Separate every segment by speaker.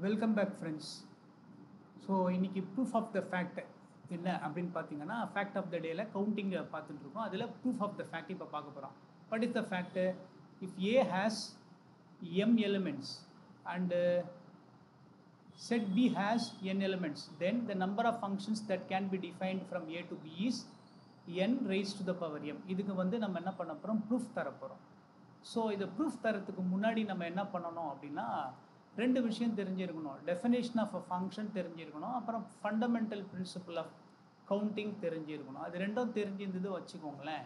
Speaker 1: Welcome back friends. So இன்றைக்கி proof of the fact என்ன அப்படின்னு பார்த்தீங்கன்னா, ஃபேக்ட் ஆஃப் த டேயில் கவுண்டிங்கை பார்த்துட்ருக்கோம். அதில் ப்ரூஃப் ஆஃப் த ஃபேக்ட் இப்போ பார்க்க போகிறோம். What is the fact? If A has M elements and set B has n elements, then the number of functions that can be defined from A to B is n raised to the power m. இதுக்கு வந்து நம்ம என்ன பண்ண போகிறோம்? Proof தர போகிறோம். So இதை proof தரத்துக்கு முன்னாடி நம்ம என்ன பண்ணணும் அப்படின்னா, ரெண்டு விஷயம் தெரிஞ்சிருக்கணும். டெஃபினேஷன் ஆஃப் அ ஃபங்க்ஷன் தெரிஞ்சிருக்கணும், அப்புறம் ஃபண்டமெண்டல் பிரின்சிபல் ஆஃப் கவுண்டிங் தெரிஞ்சிருக்கணும். அது ரெண்டும் தெரிஞ்சிருந்தது வச்சுக்கோங்களேன்,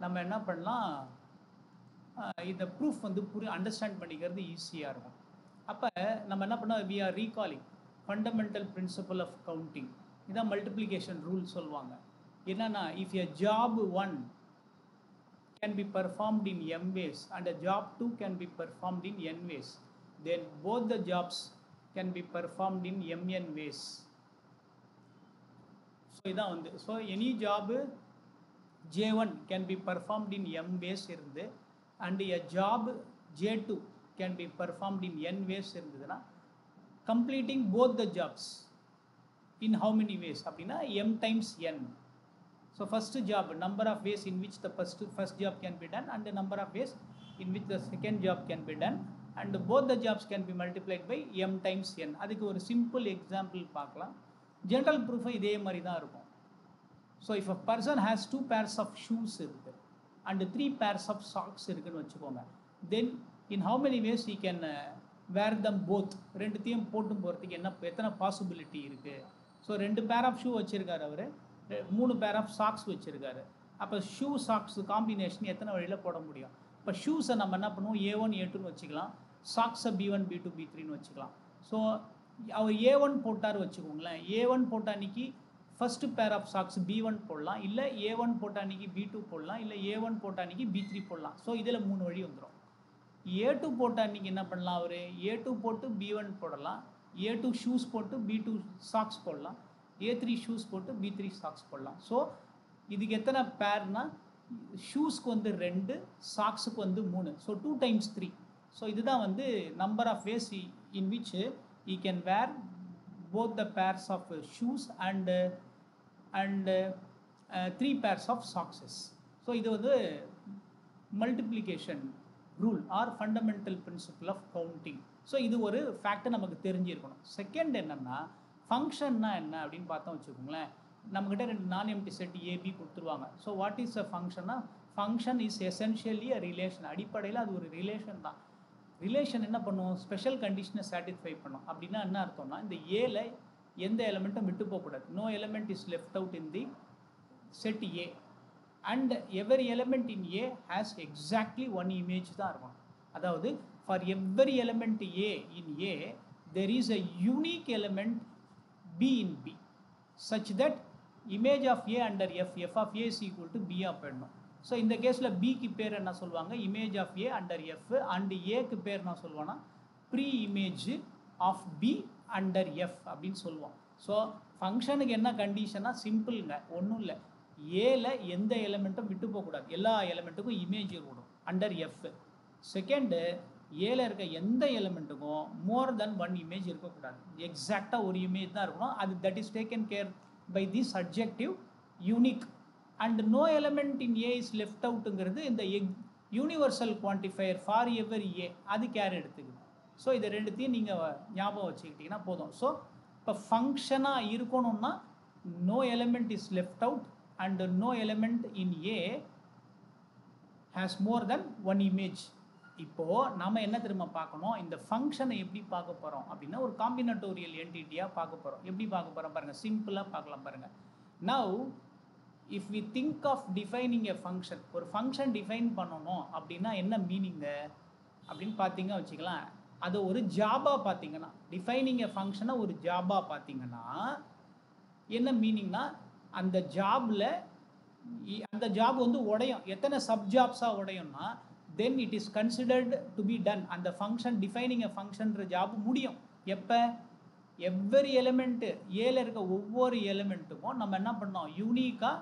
Speaker 1: நம்ம என்ன பண்ணலாம், இந்த ப்ரூஃப் வந்து அண்டர்ஸ்டாண்ட் பண்ணிக்கிறது ஈஸியாக இருக்கும். அப்போ நம்ம என்ன பண்ணோம், we are recalling fundamental principle of counting. இதான் மல்டிப்ளிகேஷன் ரூல் சொல்லுவாங்க. என்னன்னா, if a job 1 can be performed in m ways and a job 2 can be performed in n ways, then both the jobs can be performed in mn ways. So இதான் வந்து, so any job J1 can be performed in m ways இருந்து and a job J2 can be performed in n ways இருந்ததுன்னா, completing both the jobs in how many ways அப்படின்னா m times n. So first job, number of ways in which the first job can be done and the number of ways in which the second job can be done, and both the jobs can be multiplied by m times n. அதுக்கு ஒரு simple example பார்க்கலாம். General proof இதே மாதிரி தான் இருக்கும். So if a person has 2 pairs of shoes இருக்குது and 3 pairs of socks இருக்குன்னு வச்சுக்கோங்க, தென் இன் how many ways he can wear them both. ரெண்டுத்தையும் போட்டும் போகிறதுக்கு எத்தனை பாசிபிலிட்டி இருக்குது? ஸோ 2 pair of shoe வச்சுருக்காரு அவர், 3 pair of socks வச்சுருக்காரு. அப்போ ஷூ சாக்ஸ் காம்பினேஷன் எத்தனை வழியில் போட முடியும்? இப்போ ஷூஸை நம்ம என்ன பண்ணுவோம், A1 A2ன்னு வச்சுக்கலாம், சாக்ஸை B1 B2 B3ன்னு வச்சுக்கலாம். ஸோ அவர் A1 போட்டார் வச்சுக்கோங்களேன், A1 போட்ட அன்றைக்கி first pair of socks B1 போடலாம், இல்லை A1 போட்ட அன்றைக்கி B2 போடலாம், இல்லை A1 போட்ட அன்றைக்கி B3 போடலாம். ஸோ இதில் 3 வழி வந்துடும். A2 போட்ட அன்றைக்கி என்ன பண்ணலாம், அவர் A2 போட்டு B1 போடலாம், A2 ஷூஸ் போட்டு B2 சாக்ஸ் போடலாம், A3 ஷூஸ் போட்டு B3 சாக்ஸ் போடலாம். ஸோ இதுக்கு எத்தனை பேர்னா, ஷூஸ்க்கு வந்து 2, சாக்ஸுக்கு வந்து 3. So 2 times 3. ஸோ இதுதான் வந்து number of ways in which he can wear both the pairs of shoes and 3 pairs of socks. So இது வந்து multiplication rule or fundamental principle of counting. So இது ஒரு ஃபேக்டை நமக்கு தெரிஞ்சிருக்கணும். செகண்ட் என்னென்னா, ஃபங்க்ஷன்னா என்ன அப்படின்னு பார்த்தோம் வச்சுக்கோங்களேன், நம்மக்கிட்ட 2 நான் எம்டி செட் ஏபி கொடுத்துருவாங்க. ஸோ வாட் இஸ் அ ஃபங்க்ஷன்னா, function is essentially a relation. அடிப்படையில் அது ஒரு ரிலேஷன் தான். ரிலேஷன் என்ன பண்ணும், ஸ்பெஷல் கண்டிஷனை சாட்டிஸ்ஃபை பண்ணும். அப்படின்னா என்ன அர்த்தம்னா, இந்த ஏல எந்த எலிமெண்ட்டும் விட்டு போகக்கூடாது. No element is left out in the set A and every element in A has exactly one image தான் இருக்கும். அதாவது for every element A in A there is a unique element B in B such that image of A under F of A is equal to B of N. So இந்த கேஸில் பிக்கு பேர் என்ன சொல்லுவாங்க, image of A under F, and ஏக்கு பேர் என்ன சொல்லுவாங்கன்னா pre image of B under F அப்படின்னு சொல்லுவோம். ஸோ ஃபங்க்ஷனுக்கு என்ன கண்டிஷனாக சிம்பிளுங்க, ஒன்றும் இல்லை, ஏல எந்த எலிமெண்ட்டும் விட்டு போகக்கூடாது, எல்லா எலிமெண்ட்டுக்கும் இமேஜ் இருக்கணும் அண்டர் எஃப். செகண்டு, ஏல இருக்க எந்த எலிமெண்ட்டுக்கும் மோர் தென் 1 இமேஜ் இருக்கக்கூடாது, எக்ஸாக்டாக ஒரு இமேஜ் தான் இருக்கணும். அது that is taken care by this adjective unique. And no element in A is left அவுட்டுங்கிறது இந்த universal quantifier for every A, அது கேர் எடுத்துக்குது. ஸோ இதை ரெண்டுத்தையும் நீங்கள் ஞாபகம் வச்சுக்கிட்டிங்கன்னா போதும். ஸோ இப்போ ஃபங்க்ஷனாக இருக்கணும்னா no element is left out and no element in A has more than 1 image. இப்போது நம்ம என்ன திரும்ப பார்க்கணும், இந்த ஃபங்க்ஷனை எப்படி பார்க்க போகிறோம் அப்படின்னா, ஒரு காம்பினட்டோரியல் என்டிட்டியாக பார்க்க போகிறோம். எப்படி பார்க்க போகிறோம் பாருங்கள், சிம்பிளாக பார்க்கலாம் பாருங்கள். Now if we think of defining a function, ஒரு ஃபங்க்ஷன் டிஃபைன் பண்ணணும் அப்படின்னா என்ன மீனிங்கு அப்படின்னு பார்த்தீங்க வச்சுக்கலாம். அது ஒரு ஜாபாக பார்த்தீங்கன்னா, டிஃபைனிங் எ ஃபங்க்ஷனை ஒரு ஜாபாக பார்த்தீங்கன்னா என்ன மீனிங்னா, அந்த ஜாபில் அந்த ஜாப் வந்து உடையும். எத்தனை சப்ஜாப்ஸாக உடையும்னா, then it is considered to be done. அந்த ஃபங்க்ஷன் டிஃபைனிங் எ ஃபங்க்ஷன்ற ஜாப் முடியும் எப்போ, எவ்வரி எலிமெண்ட்டு ஏல இருக்க ஒவ்வொரு எலிமெண்ட்டுக்கும் நம்ம என்ன பண்ணோம், யூனிக்காக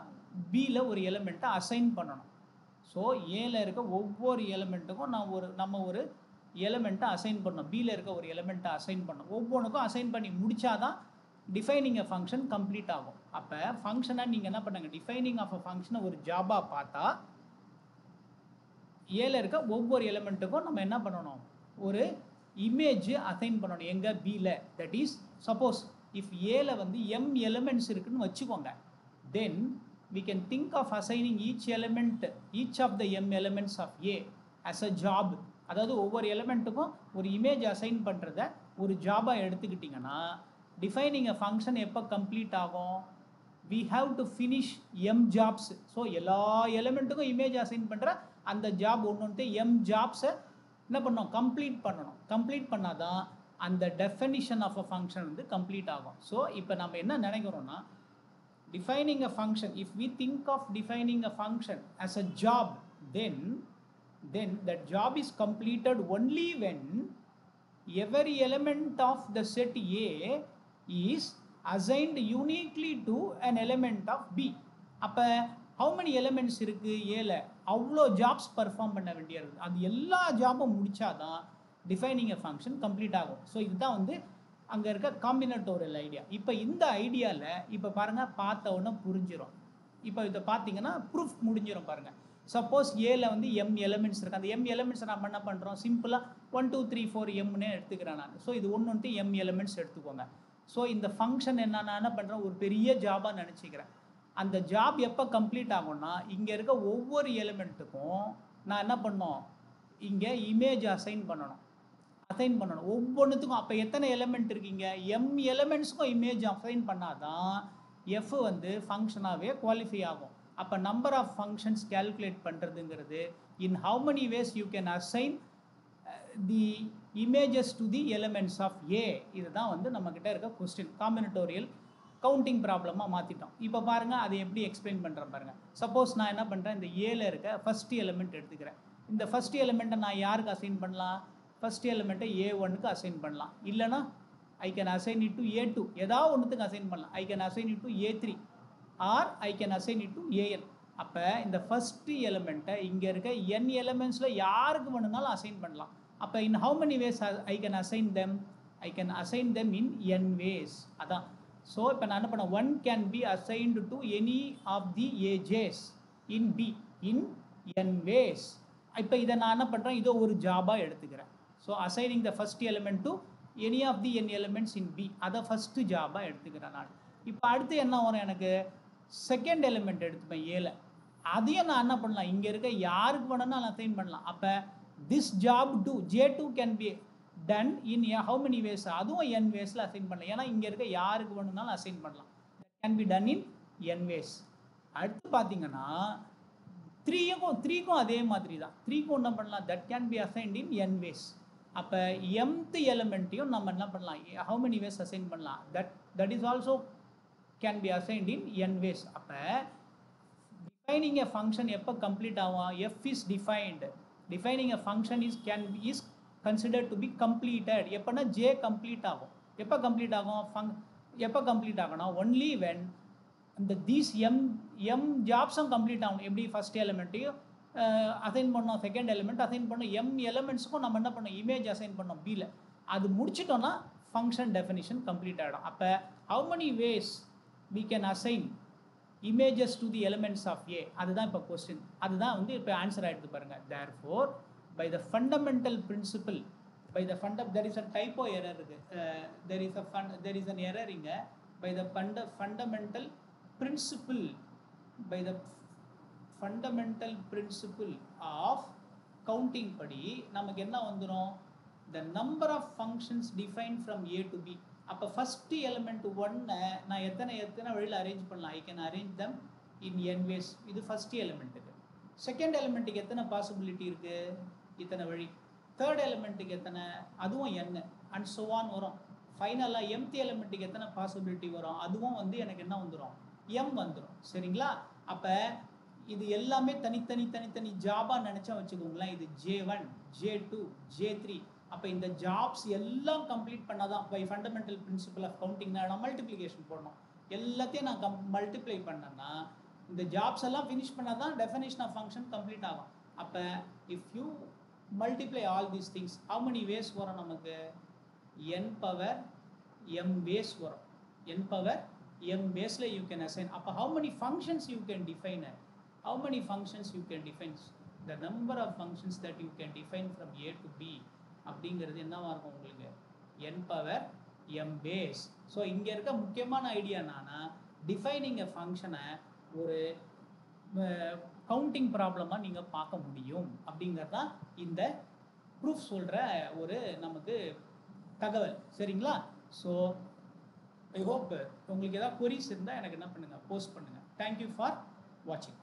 Speaker 1: பியில் ஒரு எலிமெண்ட்டை அசைன் பண்ணணும். ஸோ ஏல இருக்க ஒவ்வொரு எலிமெண்ட்டுக்கும் நம்ம ஒரு எலமெண்ட்டை அசைன் பண்ணணும். பியில் இருக்க ஒரு எலமெண்ட்டை அசைன் பண்ணணும். ஒவ்வொன்றுக்கும் அசைன் பண்ணி முடிச்சாதான் டிஃபைனிங் அ ஃபங்க்ஷன் கம்ப்ளீட் ஆகும். அப்போ ஃபங்க்ஷனை நீங்கள் என்ன பண்ணுங்க, டிஃபைனிங் ஆஃப் அ ஃபங்க்ஷனை ஒரு ஜாபாக பார்த்தா ஏல இருக்க ஒவ்வொரு எலமெண்ட்டுக்கும் நம்ம என்ன பண்ணணும், ஒரு இமேஜ் அசைன் பண்ணணும். எங்கே, பியில். தட் இஸ் சப்போஸ் இஃப் ஏல வந்து m எலிமெண்ட்ஸ் இருக்குன்னு வச்சுக்கோங்க, தென் we can think of assigning each of the m elements of A as a job. அதாவது ஒவ்வொரு எலிமெண்ட்டுக்கும் ஒரு இமேஜ் அசைன் பண்ணுறத ஒரு ஜாபாக எடுத்துக்கிட்டிங்கன்னா டிஃபைனிங் அ ஃபங்க்ஷன் எப்போ கம்ப்ளீட் ஆகும், we have to finish m jobs. So எல்லா எலிமெண்ட்டுக்கும் இமேஜ் அசைன் பண்ணுற அந்த ஜாப் ஒன்று m ஜாப்ஸை என்ன பண்ணணும், கம்ப்ளீட் பண்ணணும். கம்ப்ளீட் பண்ணாதான் அந்த டெஃபினிஷன் ஆஃப் அ ஃபங்க்ஷன் வந்து கம்ப்ளீட் ஆகும். ஸோ இப்போ நம்ம என்ன நினைக்கிறோம்னா, defining a function, if we think of defining a function as a job, then that job is completed only when every element of the set A is assigned uniquely to an element of B. அப்போ how many elements இருக்கு ஏல, அவ்வளோ jobs perform பண்ண வேண்டியது. அது எல்லா ஜாபும் முடிச்சாதான் defining அ function complete ஆகும். So இதுதான் வந்து அங்கே இருக்க காம்பினட்டோரியல் ஐடியா. இப்போ இந்த ஐடியாவில் இப்போ பாருங்கள், பார்த்த உடனே புரிஞ்சிடும். இப்போ இதை பார்த்தீங்கன்னா ப்ரூஃப் முடிஞ்சிடும் பாருங்கள். சப்போஸ் ஏல வந்து m எலிமெண்ட்ஸ் இருக்குது. அந்த m எலிமெண்ட்ஸை நம்ம என்ன பண்ணுறோம், சிம்பிளாக 1 2 3 4 mனே எடுத்துக்கிறேன் நான். ஸோ இது ஒன்று m எலிமெண்ட்ஸ் எடுத்துக்கோங்க. ஸோ இந்த ஃபங்க்ஷன் நான் என்ன பண்ணுறேன், ஒரு பெரிய ஜாபாக நினச்சிக்கிறேன். அந்த ஜாப் எப்போ கம்ப்ளீட் ஆகும்னா, இங்கே இருக்க ஒவ்வொரு எலிமெண்ட்டுக்கும் நான் என்ன பண்ணணும், இங்கே இமேஜ் அசைன் பண்ணணும். ஒவ்வொன்றுத்துக்கும். அப்போ எத்தனை எலிமெண்ட் இருக்கீங்க, m எலிமெண்ட்ஸுக்கும் இமேஜ் அசைன் பண்ணாதான் எஃப் வந்து ஃபங்க்ஷனாகவே குவாலிஃபை ஆகும். அப்போ நம்பர் ஆஃப் ஃபங்க்ஷன்ஸ் கேல்குலேட் பண்ணுறதுங்கிறது in how many ways you can assign the images to the elements of A. இதுதான் வந்து நம்மக்கிட்ட இருக்க கொஸ்டின். காம்பினட்டோரியல் கவுண்டிங் ப்ராப்ளமாக மாற்றிட்டோம். இப்போ பாருங்கள், அதை எப்படி எக்ஸ்பிளைன் பண்ணுறேன் பாருங்கள். சப்போஸ் நான் என்ன பண்ணுறேன், இந்த ஏல இருக்க ஃபஸ்ட் எலிமெண்ட் எடுத்துக்கிறேன். இந்த ஃபஸ்ட் எலிமெண்ட்டை நான் யாருக்கு அசைன் பண்ணலாம், ஃபஸ்ட் எலிமெண்ட்டை A1க்கு அசைன் பண்ணலாம். இல்லைனா I can assign it to A2. ஏதாவது ஒன்றுத்துக்கு அசைன் பண்ணலாம். I can assign it to A3 or I can assign it to AN. அப்போ இந்த ஃபஸ்ட்டு எலிமெண்ட்டை இங்கே இருக்க n எலிமெண்ட்ஸில் யாருக்கு வேணுனாலும் அசைன் பண்ணலாம். அப்போ in how many ways I can assign them, I can assign them in n ways. அதான். So இப்போ நான் என்ன பண்ணேன், 1 can be assigned to any of the ages in B in n ways. இப்போ இதை நான் என்ன பண்ணுறேன், இதை ஒரு ஜாபாக எடுத்துக்கிறேன். So assigning the first element to any of the n elements in B, அதை ஃபஸ்ட்டு ஜாபாக எடுத்துக்கிறேன் நான். இப்போ அடுத்து என்ன வரும், எனக்கு செகண்ட் எலிமெண்ட் எடுத்துப்பேன் ஏல. அதையும் நான் என்ன பண்ணலாம், இங்கே இருக்க யாருக்கு வேணும்னா நான் அசைன் பண்ணலாம். அப்போ this job to J2 can be done in how many ways, அதுவும் n வேஸில் அசைன் பண்ணலாம். ஏன்னா இங்கே இருக்க யாருக்கு வேணும்னாலும் அசைன் பண்ணலாம். That can be done in n ways. அடுத்து பார்த்தீங்கன்னா த்ரீக்கும் அதே மாதிரி தான். த்ரீக்கும் என்ன பண்ணலாம், that can be assigned in n ways. அப்போ mth எலிமெண்ட்டையும் நம்ம என்ன பண்ணலாம், ஹவு மெனி வேஸ் அசைன் பண்ணலாம், that is also can be assigned in n ways. அப்போ டிஃபைனிங் எ ஃபங்க்ஷன் எப்போ கம்ப்ளீட் ஆகும், f is defined. Defining a function is considered to be completed. எப்போனா j கம்ப்ளீட் ஆகும். எப்போ கம்ப்ளீட் ஆகும்னா only when இந்த these m ஜாப்ஸும் complete ஆகணும். எப்படி ஃபஸ்ட் எலிமெண்ட்டையும் அசைன் பண்ணோம், செகண்ட் எலிமெண்ட் அசைன் பண்ணோம், m எலிமெண்ட்ஸுக்கும் நம்ம என்ன பண்ணோம், இமேஜ் அசைன் பண்ணோம் பியில். அது முடிச்சிட்டோன்னா ஃபங்க்ஷன் டெஃபினிஷன் கம்ப்ளீட் ஆகிடும். அப்போ how many ways we can assign images to the elements of A, அதுதான் இப்போ கொஸ்டின். அதுதான் வந்து இப்போ ஆன்சர் ஆகிடுது பாருங்கள். therefore by the fundamental principle, there is a typo error இருக்கு, there is an error இங்கே. by the fundamental principle of counting படி நமக்கு என்ன வந்துடும், the number of functions defined from A to B. அப்போ ஃபஸ்ட்டு எலிமெண்ட் 1 நான் எத்தனை வழியில் அரேஞ்ச் பண்ணலாம், I can arrange them in n ways. இது ஃபஸ்ட்டு எலிமெண்ட்டுக்கு. செகண்ட் எலிமெண்ட்டுக்கு எத்தனை பாசிபிலிட்டி இருக்குது, இத்தனை வழி. தேர்ட் எலிமெண்ட்டுக்கு எத்தனை, அதுவும் n அண்ட் ஸோ ஆன் வரும். ஃபைனலாக mth எலிமெண்ட்டுக்கு எத்தனை பாசிபிலிட்டி வரும், அதுவும் வந்து எனக்கு என்ன வந்துடும், m வந்துடும். சரிங்களா? அப்போ இது எல்லாமே தனித்தனி ஜாபாக நினச்சா வச்சுக்கோங்களேன். இது J1 J2 J3. அப்போ இந்த ஜாப்ஸ் எல்லாம் கம்ப்ளீட் பண்ணாதான் by fundamental principle of counting நான் மல்டிப்ளிகேஷன் போடணும். எல்லாத்தையும் நான் மல்டிப்ளை பண்ணேன்னா இந்த ஜாப்ஸ் எல்லாம் ஃபினிஷ் பண்ணால் தான் டெஃபினேஷன் ஆஃப் ஃபங்க்ஷன் கம்ப்ளீட் ஆகும். அப்போ if you multiply all these things. How many ways வரும் நமக்கு? n பவர் m வேஸ் வரும். n பவர் m வேஸில் யூ கேன் அசைன். அப்போ how many functions you can define? How many functions you can define? The number of functions that you can define from a to b அப்படிங்கிறது என்னவா இருக்கும் உங்களுக்கு? n power m so. ஸோ இங்கே இருக்க முக்கியமான idea என்னன்னா, டிஃபைனிங் எ ஃபங்க்ஷனை ஒரு கவுண்டிங் ப்ராப்ளமாக நீங்கள் பார்க்க முடியும் அப்படிங்கிறது தான் இந்த ப்ரூஃப் சொல்கிற ஒரு நமக்கு தகவல். சரிங்களா? ஸோ ஐ ஹோப் உங்களுக்கு ஏதாவது கொரிஸ் இருந்தால் எனக்கு என்ன பண்ணுங்கள், போஸ்ட் பண்ணுங்கள். தேங்க்யூ ஃபார் வாட்சிங்.